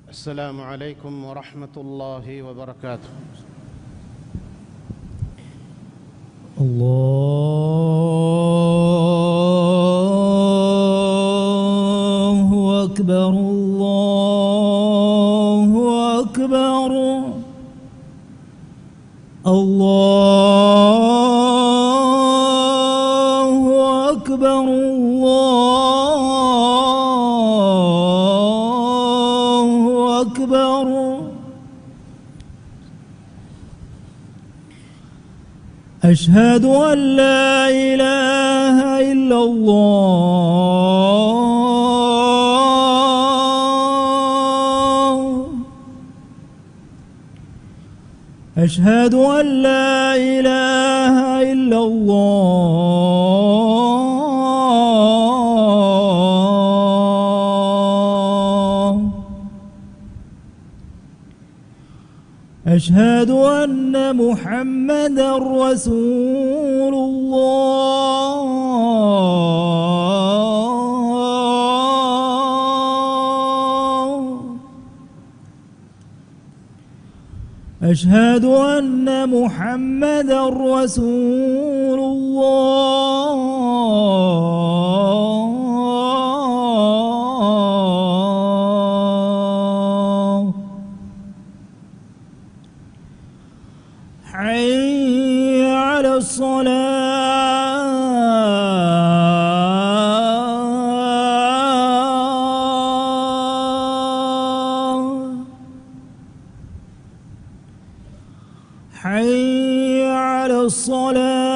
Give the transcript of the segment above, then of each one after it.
السلام عليكم ورحمة الله وبركاته. الله أكبر الله أكبر الله أكبر الله أكبر. أشهد أن لا إله إلا الله. أشهد أن لا إله إلا الله. أشهد أن محمدًا رسول الله. أشهد أن محمدًا رسول الله. حي على الصلاة. حي على الصلاة.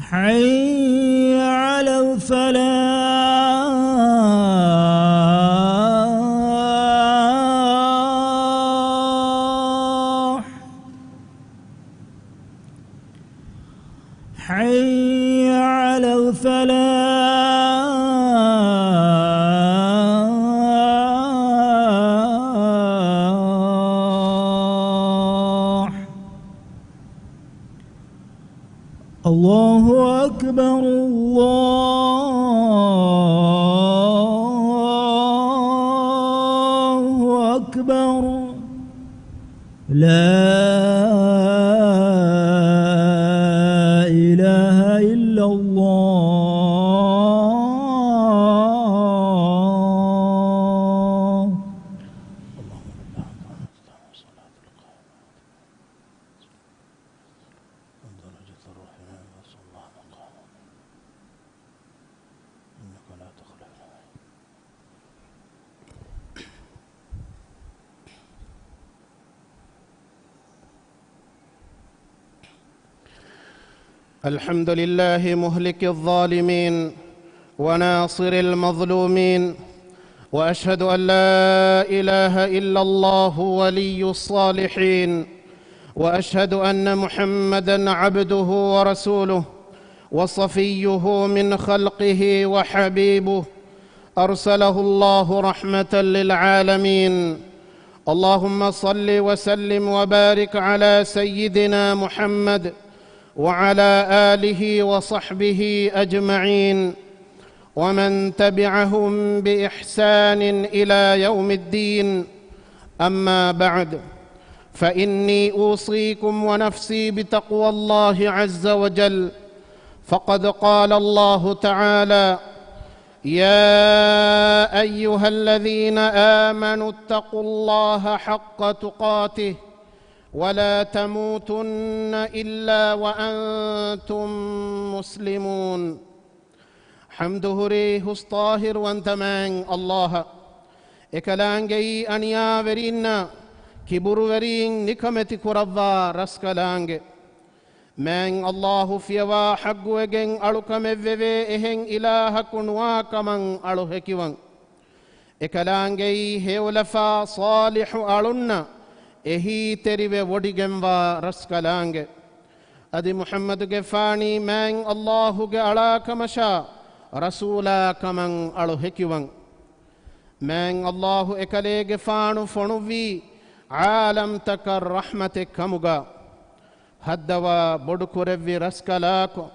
حي على الفلاح. حي على الفلاح. الله أكبر الله أكبر. لا إله إلا الله. الحمد لله مهلك الظالمين وناصر المظلومين، وأشهد أن لا إله إلا الله ولي الصالحين، وأشهد أن محمدًا عبده ورسوله وصفيه من خلقه وحبيبه، أرسله الله رحمة للعالمين. اللهم صل وسلم وبارك على سيدنا محمد وعلى آله وصحبه أجمعين، ومن تبعهم بإحسان إلى يوم الدين. أما بعد، فإني أوصيكم ونفسي بتقوى الله عز وجل، فقد قال الله تعالى: يا أيها الذين آمنوا اتقوا الله حق تقاته ولا تموتن إلا وأنتم مسلمون. حمده ريه طاهر وانتمان الله إكلانجي أنيا ورينا كبر ورين نكمتي كرضا رسكلانج من الله فيوا حق وجن ألوكم وفي إهن إله كنوا كمن ألوهكوان إكلانجي هيولفا صالح ألونا ehi terive wodigemva raskalange adi muhammad ge fani man allahu ge ala kamasha rasula kaman alu hekiwan man allahu ekale ge fanu fonuvi عالم تكر رحمتك كمغا هدوا بدكوري رسكلاكو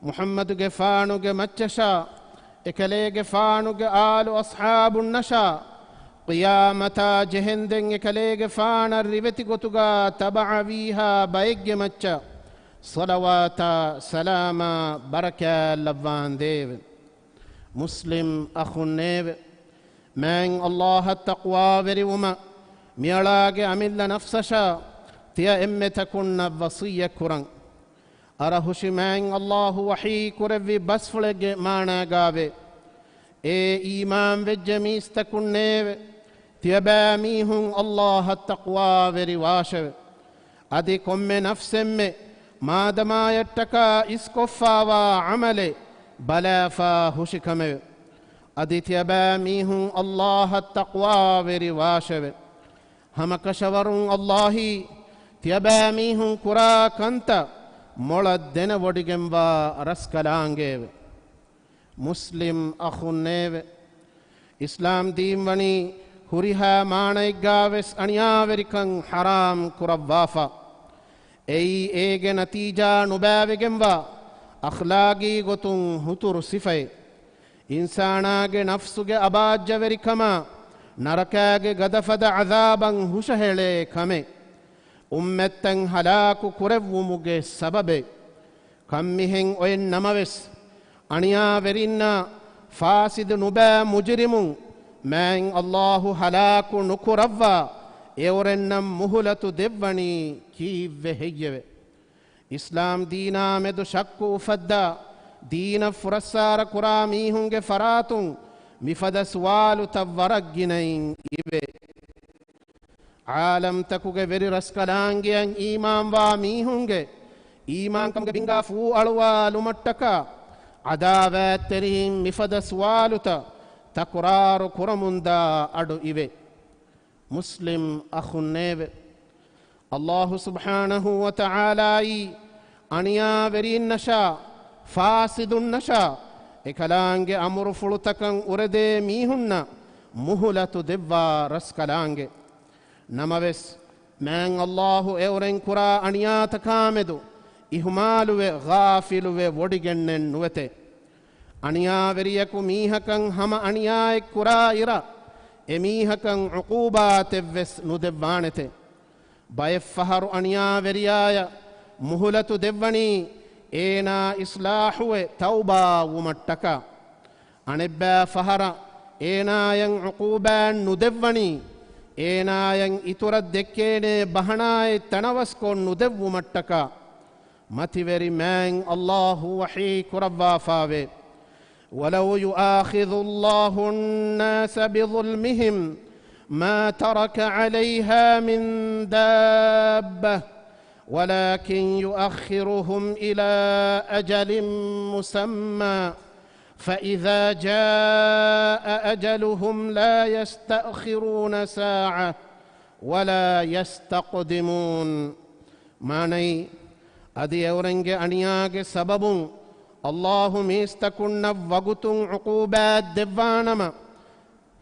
محمد جفانو مچشا إكلي فانو آل أصحاب النشا قيامتا جهندن إكلي فان الربتي قطغا تبع بيها بيج مچا صلواتا سلاما بركة لبان ديو مسلم أخو نيو من الله التقوى بريوما ميلاغ أمل نفسشا تيا إمتكن وصية كرن أرهش من الله وحي كربي بسفلق مانا غابي إيمان وجميستكن نيو تيا ميهن الله التقوى بريواشو أدي كم نفسم ما دما يتكا إسكفا وعمل بلا فاهشكم أدي تيا ميهن الله التقوى بريواشو هم كشور الله تيا ميهن كرا كنت مولدن وديگمبا رسكلانگه مسلم أخونيو إسلام دين وني هريها مانيگاوس أنياوريكن حرام كربافا ايگه نتيجة نباوگمبا أخلاقي غتون هتر صفه إنساناگه نفسگه أباجوريكما نركاگه غدفد عذابا هشهله كمه أمتن هلاكو كرفومگه سبب كمهن وين نموس أنيا ورنا فاسد نبا مجرم من الله هلاكو نكرفا يورنم مهلة دبني كيف هيجو إسلام دينا مدو شكو فدا دين فرسار كراميهنگ فراتون مفد سوالو تورقنين إبه عالم تكوگه وری رسکلانگه ان ایمان وامی هونگه ایمان کمگه بینگا فو الوالو مٹکا عداوات ترین مفد سوالو تا تقرار کرموندا اڈو ایوه مسلم اخونیوه الله سبحانه وتعالى انیا وری نشا فاسد النشا اکلانگه امر فلتکن ارده میهن مهلت دوا رسکلانگه نموس من الله اورن كرا انيات كامدو اهمالو غافلو وديگنن نوته انيا وريكو ميهكن هم انيا كرا يرا اميهكن عقوبات وس ندوانته باي فهر انيا وريايا مهلت دوني اينا اصلاح توبه ومتكا انبا فهر اينا ين عقوبان ندوني ඒනායන් ඉතුරත් දෙක්කේනේ බහනායි තනවස්කොන් නුදෙව්වු මට්ටකා මතිවැරි මෑන් අල්ලාහු වහී කුරබ්වාෆාවේ ولو يؤاخذ الله الناس بظلمهم ما ترك عليها من دابة ولكن يؤخرهم إلى أجل مسمى فإذا جاء أجلهم لا يستأخرون ساعة ولا يستقدمون ماني أدي أورنج أنياج سبب الله ميستكن وغتون عقوبات دفانما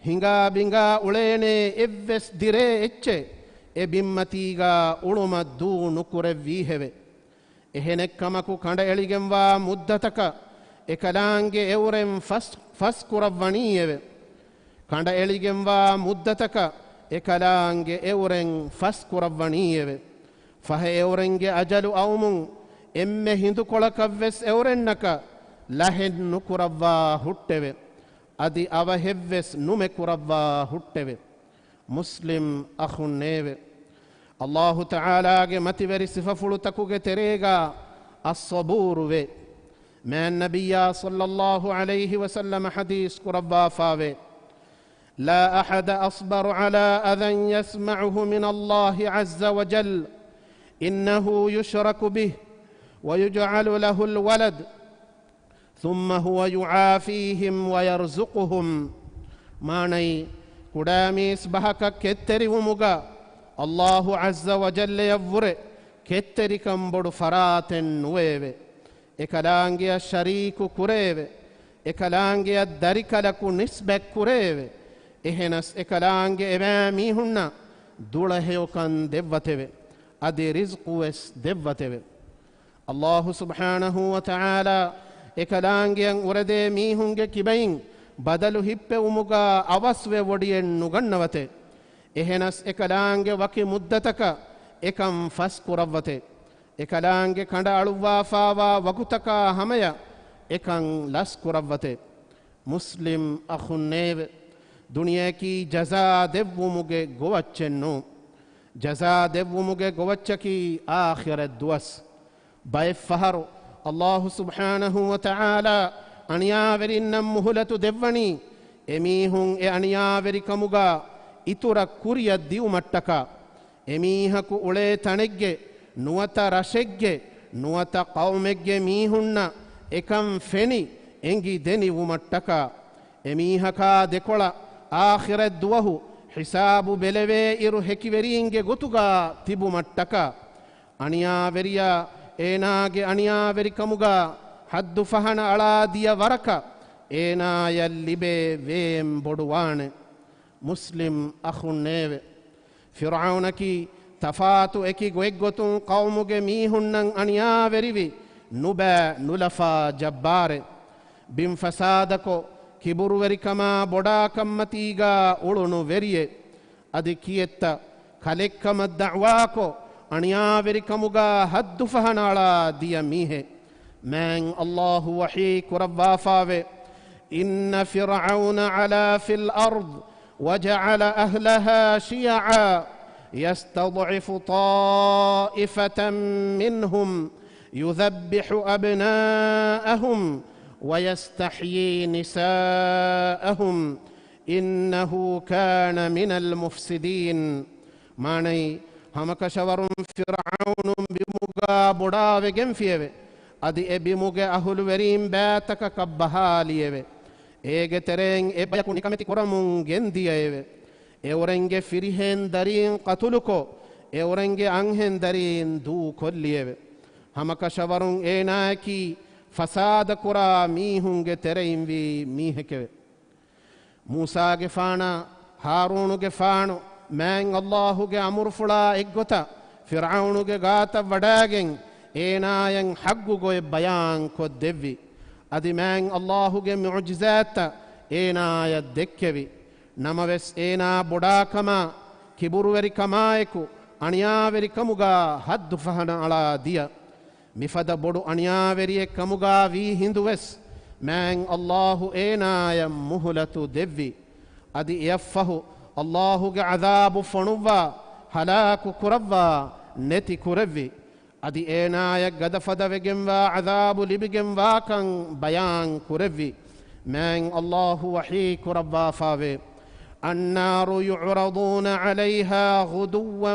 هنگا بنگا أوليني إبس ديري إتشي إبمتيغا أولما دو نكور فيهوه إهنك كمكو كند إليگموا مدتك එකලාංගේ එවරෙන් ෆස් කුරවණීයව කණ්ඩ එළිගෙන්වා මුද්දතක එකලාංගේ එවරෙන් ෆස් කුරවණීයව ෆහ එවරෙන්ගේ අජලු අවමුන් එම්මෙ හිඳු කොලකවස් එවරෙන්නක ලහෙන් නුකුරවා හුට්ටෙව අදි අවහෙවස් නුමෙ කුරවා හුට්ටෙව මුස්ලිම් අඛුන්නේව අල්ලාහු තාලාගේ මතිවරි සිෆෆුළු තකුගේ තෙරේගා අස්සබූරු වේ ما النبي صلى الله عليه وسلم حديث كربا فاوي لا أحد أصبر على أذى يسمعه من الله عز وجل إنه يشرك به ويجعل له الولد ثم هو يعافيهم ويرزقهم ماني كداميس بحك كتري ومغا الله عز وجل يفر كتري كمبر فرات نويوه එකලාංගිය ශරීකු කුරේවේ එකලාංගිය දරිකලකු නිස්බැක් කුරේවේ එහෙනස් එකලාංගේ එවෑ මීහුන්න දුළහෙයොකන් දෙව්වතෙවෙ අධි රිස්කුවෙස් දෙව්වතෙවෙ අල්ලාහු සුබ්හානහු වතආලා එකලාංගියන් උරදේ මීහුන්ගේ කිබයින් බදලු හිප්පෙ උමුගා අවස්වේ වොඩියෙන් නුගන්නවතේ එහෙනස් එකලාංගේ වකි මුද්දතක එකම් ෆස් කුරව්වතේ එකලාංගේ කඳ අලුවා ෆාවා වකුතකා හමය එකන් ලස් කුරව්වතේ මුස්ලිම් අඛුන්නේව දුනියකී ජසා දෙව්වුමුගේ ගොවච්චෙන්නු ජසා දෙව්වුමුගේ ගොවච්චකී ආඛිරත් දුවස් බය ෆහරු අල්ලාහු සුබ්හානහු වතආලා අනියාවරින්නම් මුහලතු දෙව්වනි එමීහුන් එ අනියාවරි කමුගා ඉතුර කුරිය දිවුමට්ටක එමීහකු උලේ තනෙග්ගේ නුවත රශෙග්ගේ නුවත කවුමෙග්ගේ මීහුන්න එකම් ෆෙනි එංගි දෙනි වුමට්ටක එමීහකා දෙකොළ ආඛිරත් දුවහු හිසාබු බෙලවේ ඉරු හෙකිවරීන්ගේ ගොතුගා තිබුමට්ටක අනියාවරියා ඒනාගේ අනියාවරි කමුගා හද්දු ෆහන අලාදිය වරක ඒනායල් ලිබේ වේම් බොඩුවාන මුස්ලිම් අඛුන්නේව ෆිරഔනකි තෆාතු එකි ගොෙග්ගොතුන් කවුමුගේ මීහුන්නන් අනියාවරිවි නුබෑ නුලෆා ජබ්බාරෙ බිම් ෆසාදකෝ කිබුරුවරිකමා බොඩාකම්මතීගා උළුණු වෙරියෙ අධි කියෙත්ත කලෙක්කම දዕවාකෝ අනියාවරිකමුගා හද්දු ෆහනාලා දිය මීහෙ මෑන් අල්ලාහු වහී කුරව්වාෆාවේ ඉන්න ෆිරഔන අලා ෆිල් අර්ض وجعل أهلها شيعا يستضعف طائفة منهم يذبح أبناءهم ويستحيي نساءهم إنه كان من المفسدين ماني همك شور فرعون بمغا بڑاوگن فيوه ادي بمغا أهل وريم باتك كبهاليوه ඒගෙ තෙරෙන් එබයකු නිකමැති කොරමුන් ගෙන්දියේවේ එවරෙන්ගේ ෆිරිහෙන් දරින් කතුලුකෝ එවරෙන්ගේ අංහෙන් දරින් දූ කොල්ලියේවේ හමකෂවරුන් ඒනාකි ෆසාද කුරා මීහුන්ගේ තෙරෙයින් වී මීහෙකෙවේ මූසාගේ ෆානා හාරූනුගේ ෆානු මෑන් අල්ලාහුගේ අමුරුෆුලා එක්ගොත ෆිරഔනුගේ ගාත වඩාගෙන් ඒනායන් හග්ගු ගොය බයාන් කොත් දෙව්වි අදි මෑන් අල්ලාහුගේ මුඅ්ජිසාත ඒනාය දෙක්කෙවි නමවෙස් ඒනා බොඩාකමා කිබුරුවරි කමායකු අනියාවරි කමුගා හද්දු ෆහන අලා දිය මිෆද බොඩු අනියාවරි කමුගා වී හිඳුවෙස් මෑන් අල්ලාහු ඒනාය මුහලතු දෙව්වි අදි යෆහු අල්ලාහුගේ අදාබු ෆණුවා හලාකු කුරව්වා නැති කුරව්වි අදි ඒනාය ගදෆදවෙගෙන්වා අදාබු ලිබිගෙන්වාකං බයාන් කුරව්වි මෑන් අල්ලාහු වහී කුරව්වා ෆාවේ النار يعرضون عليها غدوا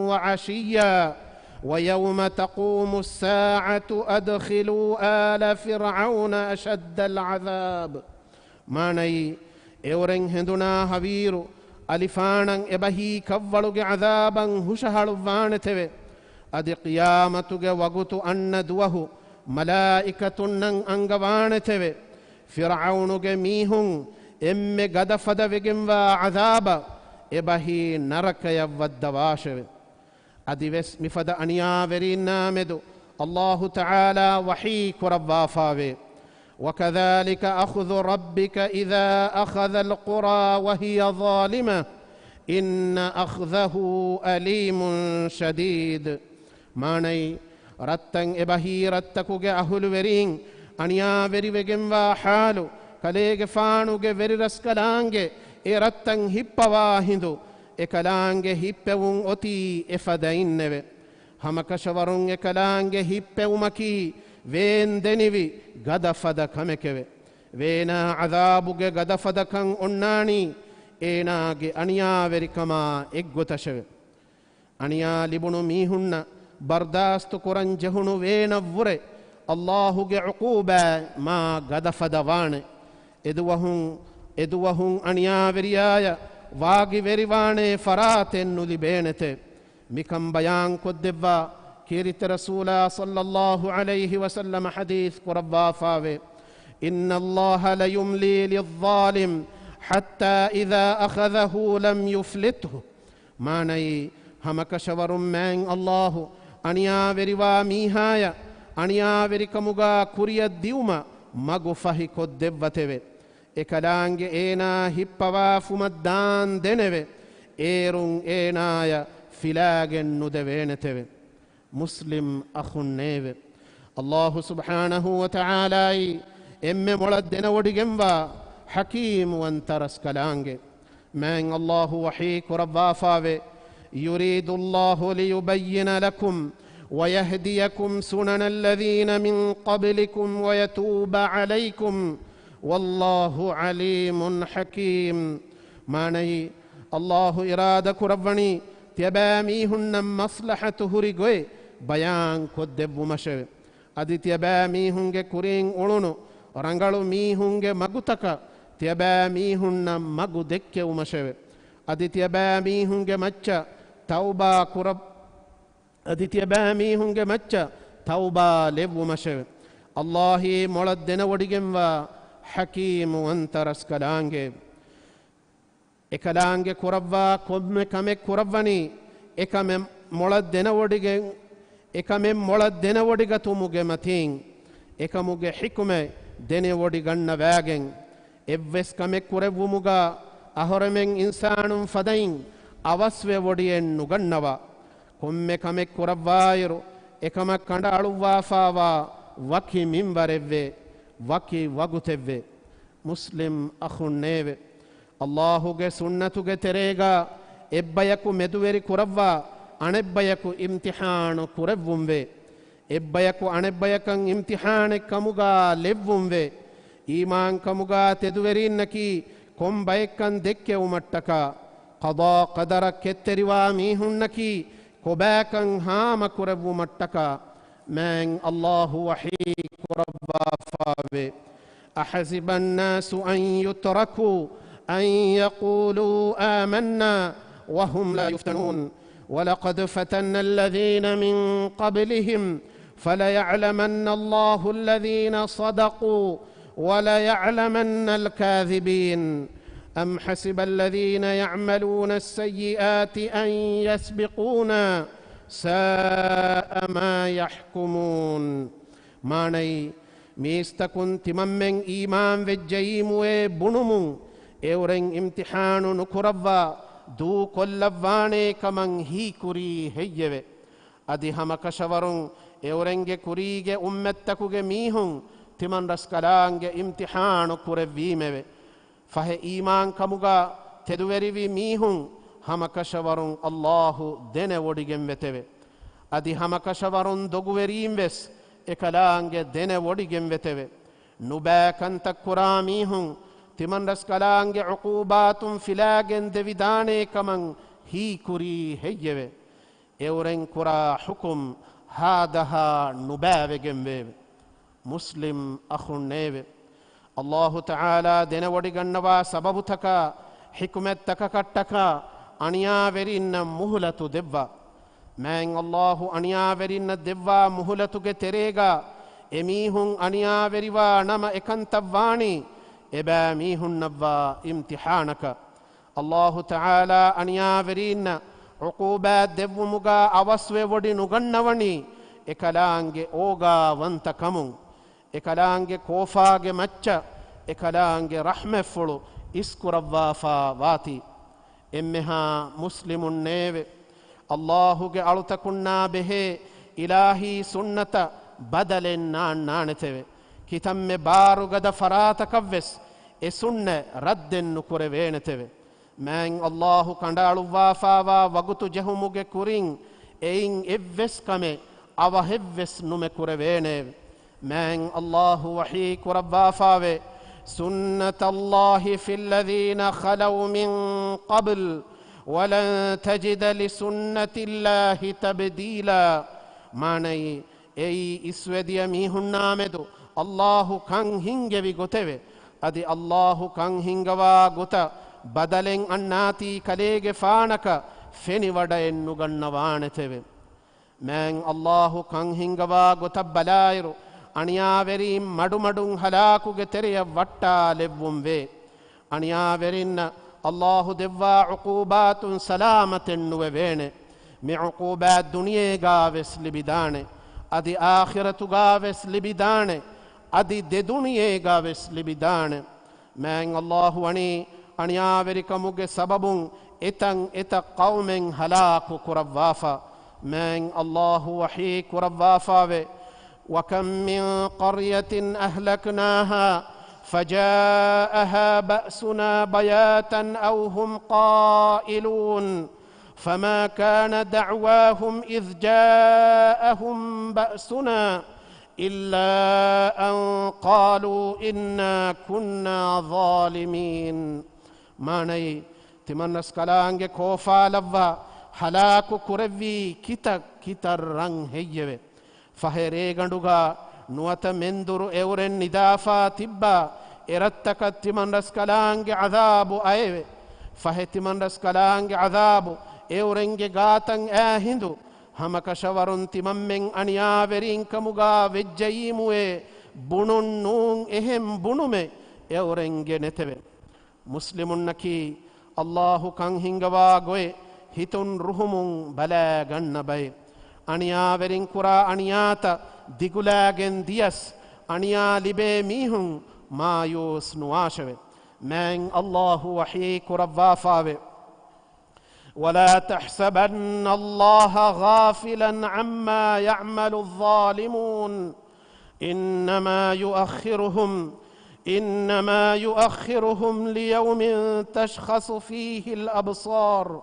وعشيا ويوم تقوم الساعة أدخلوا آل فرعون أشد العذاب ماني اورن هندنا هويرو ألفانن إبهي كولوغ عذابا هشهلو وانتوي أدي قيامتوغ وغتو أن دوه ملائكة أنغوانتوي فرعونوغ ميهن එම්මෙ ගදෆද වෙගෙන්වා අදාබ එබහි නරකය වද්දවාශව අදිවෙස් මිෆද අනියාවරින්නාමෙදු අල්ලාහු තආලා වහී කුරව්වාෆාවේ وكذلك أخذ ربك إذا أخذ القرى وهي ظالمة إن أخذه أليم شديد ماني رتن إبهي رتكوغ أهل ورين අනියාවරි වෙගෙන්වා حالو කලේගෙ ෆානුගේ වෙරි රස්කලාංගේ ඒ රත්තන් හිප්පවා හිඳු එකලාංගේ හිප්පෙවුන් ඔති එෆදයින්නෙවෙ හමකෂවරුන් එකලාංගේ හිප්පෙවුමකි වේන් දෙනිවි ගදෆද කමෙකෙවෙ වේනා අදාබුගේ ගදෆදකන් ඔන්නානි ඒනාගේ අනියාවරිකමා එක්ගොතශවෙ අනියා ලිබුණු මීහුන්න බර්දාස්තු කොරන් ජහුණු වේනව්වුරෙ අල්ලාහුගේ උකූබා මා ගදෆදවානේ එදුවහුන් අනියාවරියාය වාගි වෙරිවානේ ෆරාතෙන් නුලිබේනතේ මිකම් බයාන් කොද්දෙව්වා كيرت رسولا صلى الله عليه وسلم حديث قربا فاوي إن الله ليملي للظالم حتى إذا أخذه لم يفلته manai hamakashawarum mang Allahu aniya veriwa mihaya aniya verikamuga kuriya diuma magu fahi koddevvateve ekalange ena hippawa fumaddan deneve erun enaya filagen nudeveneteve muslim akhuneve Allahu subhanahu wa ta'ala emme moladdena wodigemwa hakim wantaras kalange man Allahu wahi kurabba fave yuridu Allahu liyubayyana lakum ويهديكم سنن الذين من قبلكم ويتوب عليكم والله عليم حكيم ماني الله إرادة كربني تيباميهن مصلحة هريغوي بيان كدب مشوي أدي تيباميهن كورين أولونو رنغالو ميهن مغتك تيباميهن مغو دك ومشوي أدي تيباميهن مچا توبة كرب أديتي بامي هنگ مچا توبة لبو مشو الله مولدنا وديگم و حكيم وانترس كلانگه اكلانگه كربوا كم كم كربوني اكم مولدنا وديگن اكم مولدنا وديگتو مگه متين اكمگه حكمه دنه وديگن واگن evves kame kurevu muga ahormen insanum fadain avasve wodiyen nugannawa komme kame kuravvayiru ekama kanda aluwa fawa waki minbarevve waki wagutevve muslim akhuneve Allahuge sunnatuge terega ebbayaku meduveri kuravva anebbayaku imtihanu kurevvumve ebbayaku anebbayakan imtihane kamuga levvumve iman kamuga teduverinnaki kombayekkan dekke umattaka qada qadara ketteriwa mihunnaki kobakan hama kurevvu mattaka man Allahu wahi kurabba fave ahasiba an-nasu an yutraku أن يقولوا آمنا وهم لا يفتنون ولقد فتنا الذين من قبلهم فليعلمن الله الذين صدقوا وليعلمن الكاذبين أم حسب الذين يعملون السيئات أن يسبقونا ساء ما يحكمون ماني ميستكن تممن إيمان وجيم وبنمون एवरें इम्तिहानु नुकुरव्वा दू कोल्लव्वाने कमं ही कुरी हेय्यवे अदि हमकशवरुं एवरेंगे कुरीगे उम्मत्तकुगे मीहुं तिमन रस्कलांगे इम्तिहानु कुरेवीमेवे फहे ईमान कमुगा तेदुवेरिवी मीहुं हमकशवरुं अल्लाहु देने वोडिगें वेतेवे अदि हमकशवरुं दोगुवेरींवेस एकलांगे देने वोडिगें वेतेवे नुबैकंतक कुरामीहुं तिमन रस्कलांगे उकूबातुम फिलागें देविदाने कमं ही कुरी हेय्यवे एवरें कुरा हुकुम हादहा नुबावेगें वेवे मुस्लिम अखुन्नेवे अल्लाह ताला देने वडिगन्नवा सबबु तका हिकमत तका कट्टका अनिया वेरिन्न मुहलतु देव्वा मैं अल्लाह अनिया वेरिन्न देव्वा मुहलतु के तेरेगा एमीहुं अनिया वेरिवा नम एकंतवाणी एबा मीहुन नव्वा इम्तिहानक अल्लाह ताला अनियावरीन उकूबात देवमुगा अवस्वे वडी नुगन्नवनी एकलांगे ओगा वंत कमुं एकलांगे कोफागे मच्च एकलांगे रहमे फुळु इस्कुरव्वाफा वाति एम्मेहा मुस्लिमुन नेवे अल्लाहुगे अळुतकुन्ना बेहे इलाही सुन्नत बदलेन नाणतेवे कितम्मे बारुगद फरात कव्वेस ए सुन्ने रद्देन नुकुरे वेणतेवे मैं अल्लाहु कंडालुवा फावा वगुतु जहुमुगे कुरिं एइन एव्वेस कमे अवहेव्वेस नुमे कुरे वेणेवे मैं अल्लाहु वही कुरब्बा फावे सुन्नत अल्लाहि फिल्लज़ीन खलौ मिन क़ब्ल वलन तजिद लिसुन्नतिल्लाहि तब्दीला माने एई इस्वेदिया मीहुन्नामेदु अल्लाहु कं हिंगेवि गोतेवे अदि अल्लाहु कं हिंगवा गोत बदलें अन्नाती कलेगे फानक फेनि वडयेन नुगन्नवानेतेवे मैं अल्लाहु कं हिंगवा गोत बलायरु अनियावेरी मडुमडुं हलाकुगे तेरेय वट्टा लेव्वुं वे अनियावेरिन्न الله دوا عقوبات سلامة نوبين مي عقوبات دنيا غاوس لبدانه ادي آخرة غاوس لبدانه ادي دي دنيا غاوس لبدانه من الله وني أنياوركمك سبب إتا قوم هلاك كربافا من الله وحي كربافا وكم من قرية أهلكناها فجاءها بأسنا بياتا أو هم قائلون فما كان دعواهم إذ جاءهم بأسنا إلا أن قالوا إنا كنا ظالمين ماني تمنس كلانج كوفا لوا هلاك كربي كتا رنگ هيجوه فهري غندوغا نوات مندر اورن ندافا تبا ارتك تمنس كلانج عذاب ايوه فه تمنس كلانج عذاب اورنج غاتن اهندو هم كشورن تممن انياورين كمغا وجيموه بونون نون اهم بونومه اورنج نتبه مسلمون نكي الله كان هنگوا گوي هيتون روحمون بلا گن بي انياورين كرا انياتا ديگولاگن ديس انيا لبي ميهن ما يوس نواشوه من الله وحي كربافاوه ولا تحسبن الله غافلا عما يعمل الظالمون إنما يؤخرهم ليوم تشخص فيه الأبصار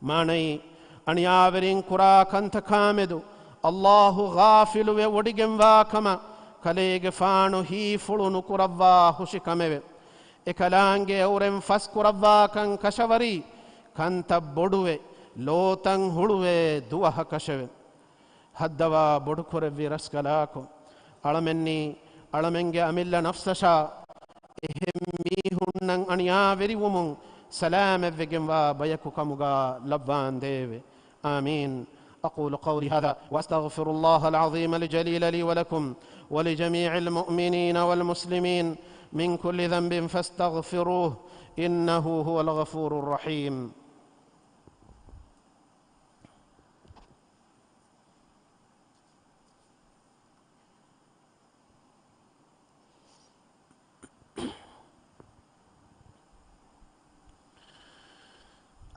ماني أنياورين كرا كنت كامدو الله غافل ووديگم واكما كليگ فانو هي فلونو كروا حشكمه اكلانگ اورم فس كروا كن كشوري كنت بودوه لوتن هړوه دوه كشوه حدوا بودو كروي رسكلاكو علمني علمنگ امل نفسشا اهم ميهنن انياوري ومن سلام وگم وا بيكو كمغا لبان ديوه آمين أقول قولي هذا وأستغفر الله العظيم الجليل لي ولكم ولجميع المؤمنين والمسلمين من كل ذنب فاستغفروه إنه هو الغفور الرحيم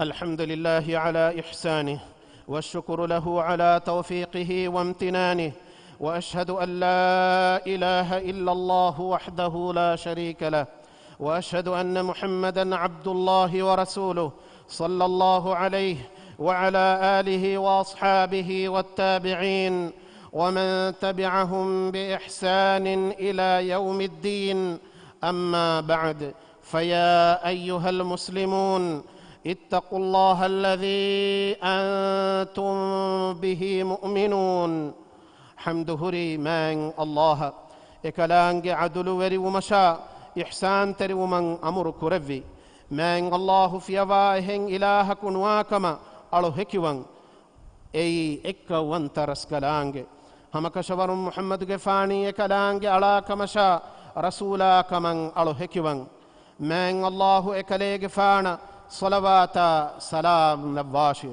الحمد لله على إحسانه والشكر له على توفيقه وامتنانه وأشهد أن لا إله إلا الله وحده لا شريك له وأشهد أن محمدًا عبد الله ورسوله صلى الله عليه وعلى آله وأصحابه والتابعين ومن تبعهم بإحسان إلى يوم الدين أما بعد فيا أيها المسلمون اتقوا الله الذي أنتم به مؤمنون حمدهري من الله إكلانج عدل وري ومشا إحسان تري ومن أمر كرفي من الله في واهن إله كنواكما ألو هكوان أي إكا وانترس كلانج هم كشور محمد غفاني إكلانج على كمشا رسولا كمن ألو هكوان من الله إكلي غفانا صلواتا سلام نباشي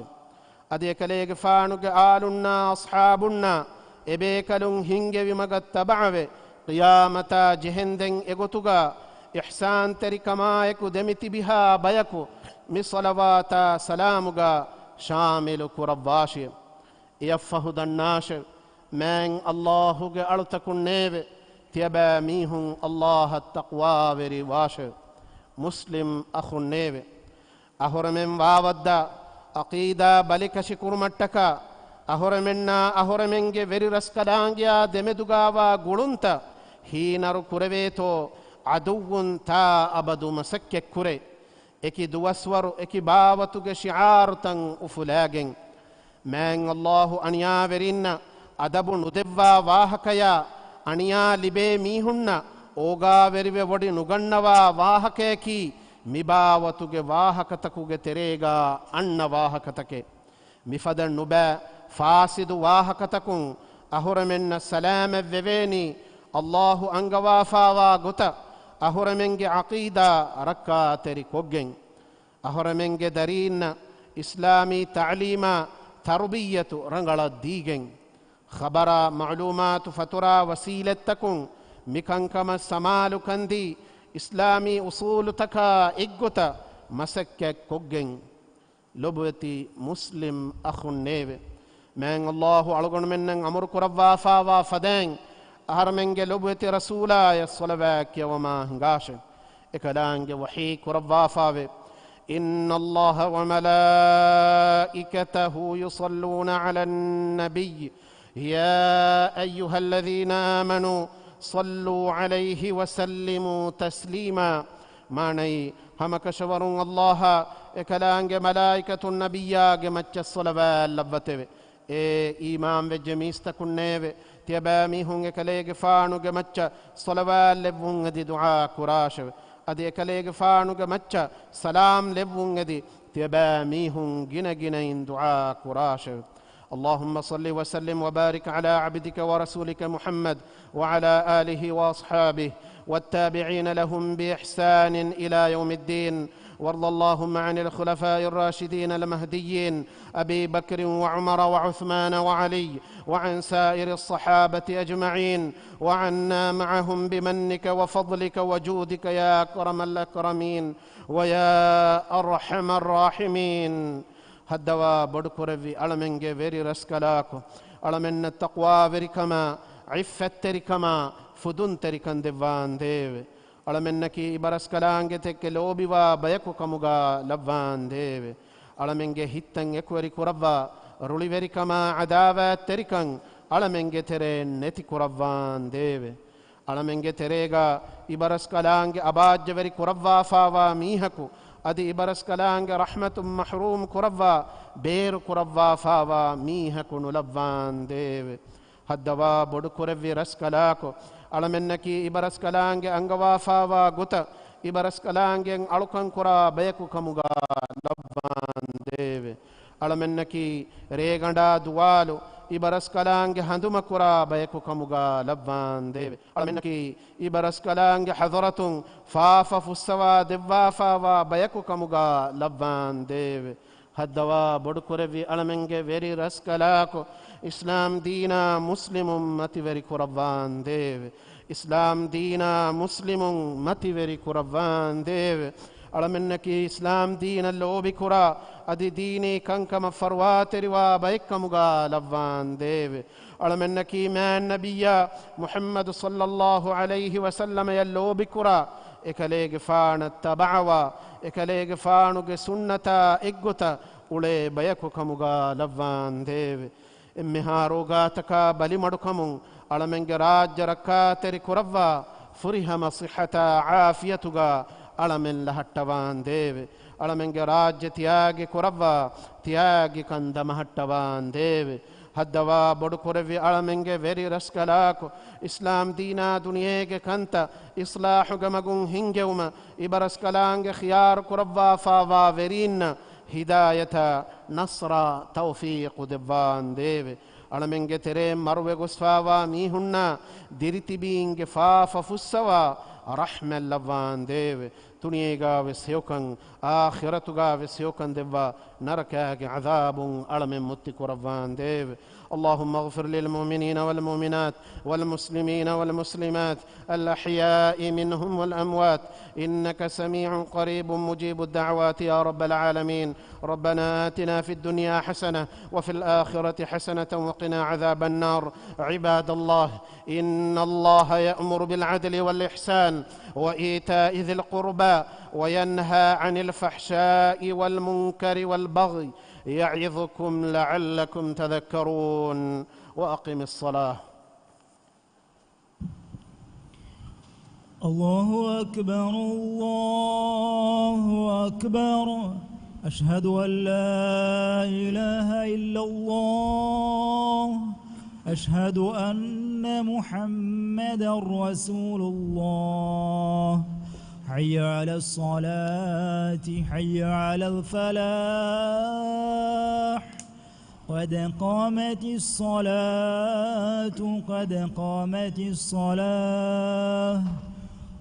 أدي كليك فانوك آلنا أصحابنا إبيكالون هنجي ومغت تبعوه قيامتا جهندن إغتوغا إحسان تركما يكو دمتي بها بيكو مصلواتا سلاموغا شامل كرباشي يفه دناش من الله ألتكن نيب تيبا ميهم الله التقوى ورواش مسلم أخو نيب أهرمن واودا عقيدة بلكشي كرمتكا أهرمنجي وري رسكدانجيا دمدوغاوا غولونتا هينارو كوريتو عدو تا أبدو مسكك كوري إكي دوسور إكي باوتوغ شعار تن أفلاغن من الله أنيا ورينا أدب ندبوا واهكيا أنيا لبي ميهن أوغا وري ودي نغنوا واهكيكي මිබාවතුගේ වාහකතකුගේ තෙරේගා අන්න වාහකතකේ මිෆදන් නුබෑ ෆාසිදු වාහකතකුන් අහුරමෙන්න සලාම වෙවේනි අල්ලාහු අංගවාෆාවා ගොත ahoremenge aqida rakka teri koggen ahoremenge darinna islami ta'lima tarbiyatu rangala digen khabara ma'lumatu fatura wasilatakun mikankama samalu kandi islami usulu taka iggota masakke koggen lobwati muslim akhun neve men allahu algon mennen amur kurawwa fawa fadeng aharmenge lobwati rasula ya salawak wa ma hingashe ekalange wahi kurawwa fawe inna allaha wa malaikatahu yusalluna ala an-nabiy ya ayyuhalladhina amanu صلوا عليه وسلموا تسليما ماني همكشورون الله اكلانج ملائكة النبي جمتش الصلوات لبتوي إمام بجميست كنيف تيبامي هون كليج فانو جمتش صلوات لبون دي دعاء كراش أدي كليج فانو جمتش سلام لبون دي تيبامي هون جنا جنين دعاء كراش اللهم صل وسلم وبارك على عبدك ورسولك محمد وعلى آله وأصحابه والتابعين لهم بإحسان إلى يوم الدين وارض اللهم عن الخلفاء الراشدين المهديين أبي بكر وعمر وعثمان وعلي وعن سائر الصحابة أجمعين وعنا معهم بمنك وفضلك وجودك يا أكرم الأكرمين ويا أرحم الراحمين هدوا بدكورفي علمنجي فيري رسكلاكو علمن التقوى فيري كما عفت تري كما فدون تري كان ديفان ديو علمنكي برسكلانجي تكلوبي وبيكو كموغا لبان ديو علمنجي هيتن يكوري كورفا رولي فيري كما عداوة تري كان علمنجي تري نتي كورفان ديو علمنجي تريغا إبرسكلانجي أباج فيري كورفا فاوا ميهكو أدي إبرس كلانج رحمة محروم كرفا بير كرفا فاوا ميها كنو لبان ديو هدوا بود كرفي رس كلاكو علمنكي إبرس كلانج أنغوا فاوا غتا إبرس كلانج ألوكان كرا بيكو كموغا لبان ديو علمنكي ريغندا دوالو إبرس كلانج هندوما كرا بيكو كموغا لبان ديو علمنكي إبرس كلانج حضرة فافا فسوا دوا فاوا بيكو كموغا لبان ديو هدوا بدكورفي علمنجي فيري رس كلاكو إسلام دينا مسلم متي فيري كربان ديو إسلام دينا مسلم متي فيري كربان ديو علمنكي إسلام دين اللوبي كرا أدي ديني كنكم فروات روا بيكمغا لبان ديو علمنكي ما النبي محمد صلى الله عليه وسلم يلوبي كرا إكاليغ فان التبعوا إكاليغ فانوغ سنة إغتا أولي بيكو كمغا لبان ديو إمهاروغا تكا بلي مدكمون علمنك راج ركا تري كروا فرهم صحة عافيتغا علمن لهتوان ديو علمنك راج تياغي كروا تياغي كندم هتوان ديو هدوا بدكورفي علمنك فيري رسكلاكو إسلام دينا دنياك كنت إصلاح غمغون هنجوما إبرسكلانك خيار كروا فاوا فيرين هداية نصر توفيق دبان ديو علمنك تري مروي غسفاوا ميهنا ديرتي بينك فافا فسوا رحمة اللبان ديو تنيغا وسيوكن آخرتغا وسيوكن دبا نركاك عذاب علم متك ربان ديو اللهم اغفر للمؤمنين والمؤمنات والمسلمين والمسلمات الأحياء منهم والأموات إنك سميع قريب مجيب الدعوات يا رب العالمين ربنا آتنا في الدنيا حسنة وفي الآخرة حسنة وقنا عذاب النار عباد الله إن الله يأمر بالعدل والإحسان وإيتاء ذي القربى وينهى عن الفحشاء والمنكر والبغي يعظكم لعلكم تذكرون وأقم الصلاة. الله أكبر الله أكبر أشهد أن لا إله إلا الله أشهد أن محمدا رسول الله حي على الصلاة حي على الفلاح قد قامت الصلاة قد قامت الصلاة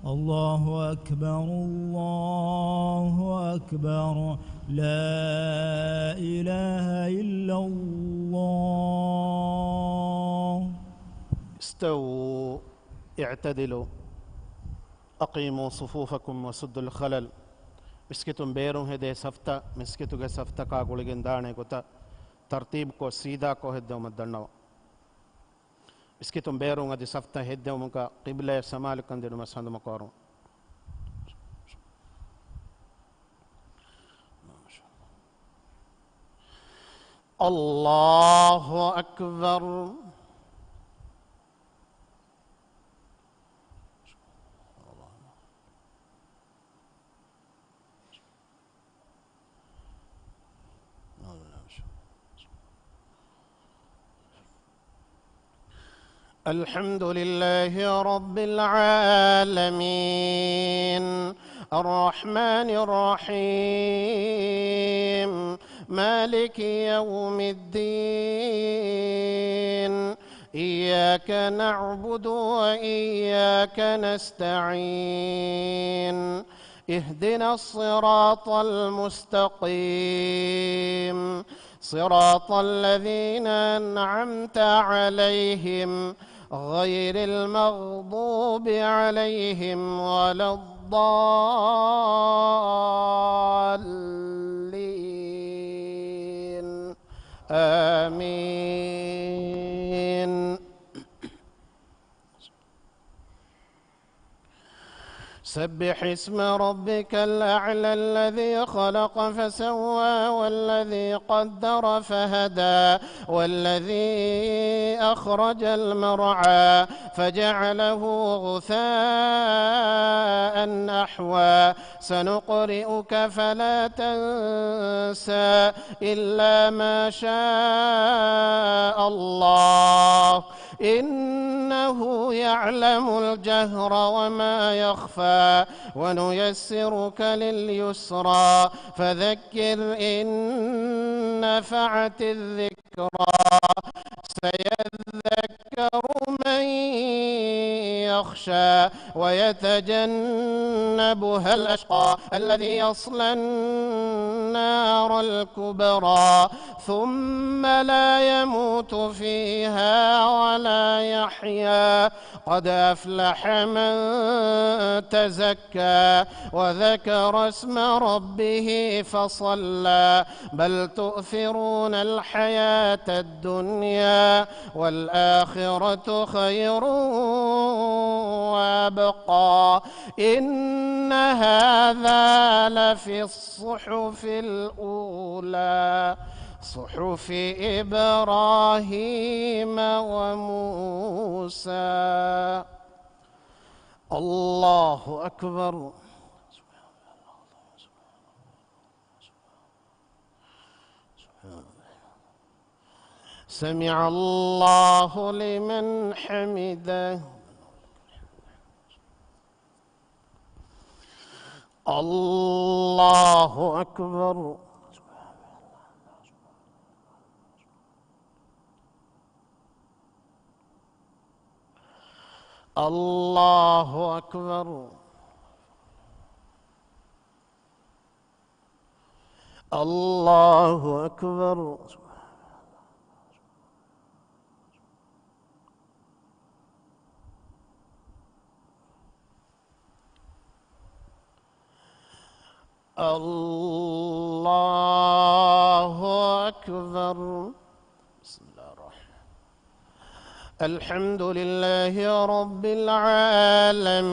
الله أكبر الله أكبر لا إله إلا الله. استووا اعتدلوا أقيموا صفوفكم وسدوا الخلل. مسكتم بيرون هدي سفتا مسكتو سفتا كاغولين داني كوتا ترتيب كو سيدا كو هدو مدنوا مسكتم بيرون هدي سفتا هدو مكا قبلة سمال كندير مساند مكورون. الله أكبر. الحمد لله رب العالمين الرحمن الرحيم مالك يوم الدين إياك نعبد وإياك نستعين اهدنا الصراط المستقيم صراط الذين أنعمت عليهم غير المغضوب عليهم ولا الضالين آمين. سبح اسم ربك الأعلى الذي خلق فسوى والذي قدر فهدى والذي أخرج المرعى فجعله غثاء أحوى سنقرئك فلا تنسى إلا ما شاء الله إنه يعلم الجهر وما يخفى ونيسرك لليسرى فذكر إن نفعت الذكرى سيذكر من يخشى ويتجنبها الأشقى الذي يصلى النار الكبرى ثم لا يموت فيها ولا يحيا قد أفلح من تزكى وذكر اسم ربه فصلى بل تؤثرون الحياة الدنيا والآخرة خير وأبقى إن هذا لفي الصحف الأولى صحف إبراهيم وموسى. الله أكبر. سمع الله لمن حمده. الله أكبر. الله أكبر. الله أكبر. الله أكبر. بسم الله الرحمن الرحيم. الحمد لله رب العالمين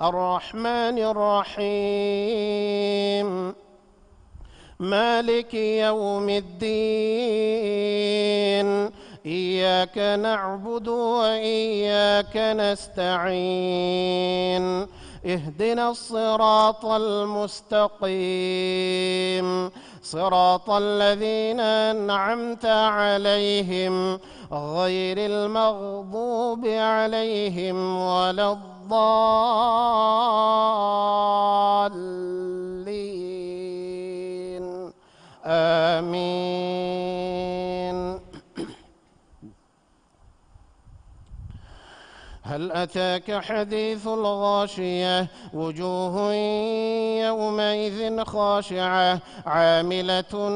الرحمن الرحيم مالك يوم الدين إياك نعبد وإياك نستعين اهدنا الصراط المستقيم صراط الذين أنعمت عليهم غير المغضوب عليهم ولا الضالين آمين. هل أتاك حديث الغاشية وجوه يومئذ خاشعة عاملة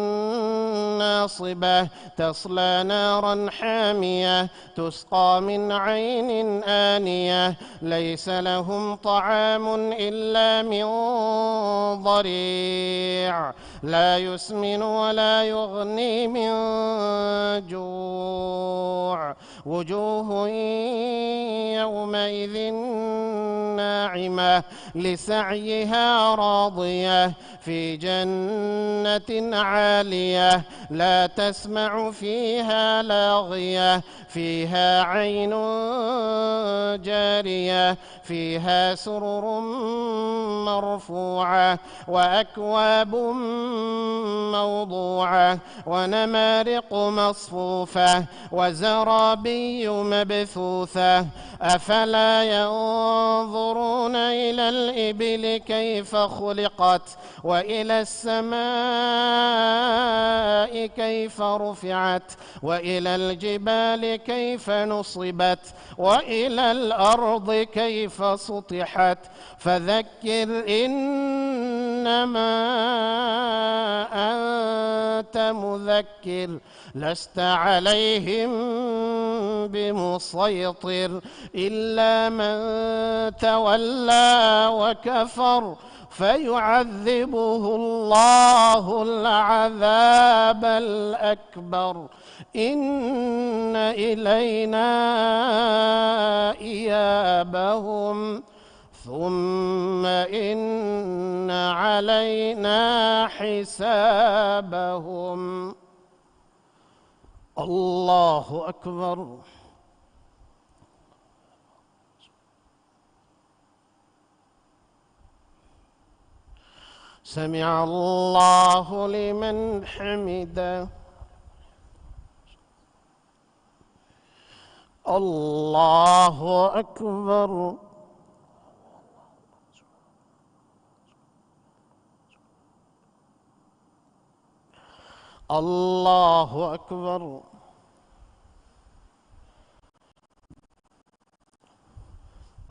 ناصبة تصلى نارا حامية تسقى من عين آنية ليس لهم طعام إلا من ضريع لا يسمن ولا يغني من جوع وجوه يومئذ ناعمة لسعيها راضية في جنة عالية لا تسمع فيها لاغية فيها عين جارية فيها سرر مرفوعة وأكواب موضوعة ونمارق مصفوفة وزرابي مبثوثة أفلا ينظرون إلى الإبل كيف خلقت وإلى السماء كيف رفعت وإلى الجبال كيف نصبت وإلى الأرض كيف سطحت فذكر إنما أنت مذكر لست عليهم بمسيطر إلا من تولى وكفر فيعذبه الله العذاب الأكبر إن إلينا إيابهم ثم إن علينا حسابهم. الله أكبر. سمع الله لمن حمده. الله أكبر. الله أكبر.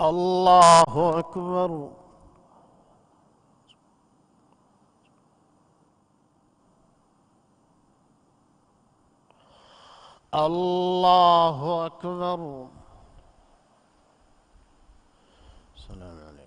الله أكبر. الله أكبر. السلام عليكم.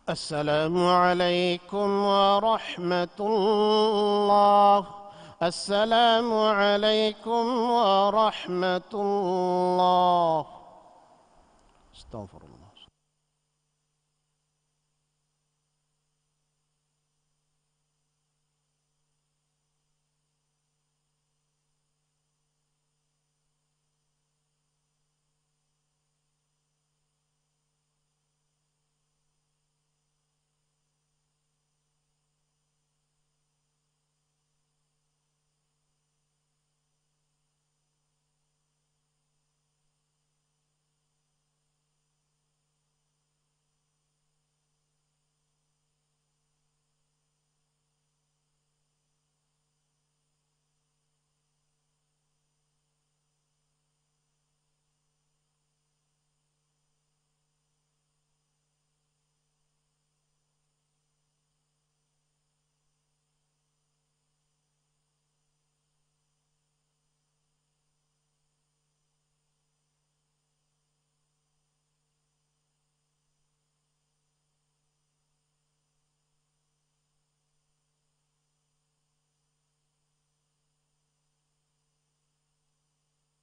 السلام عليكم ورحمة الله. السلام عليكم ورحمة الله. استغفر الله.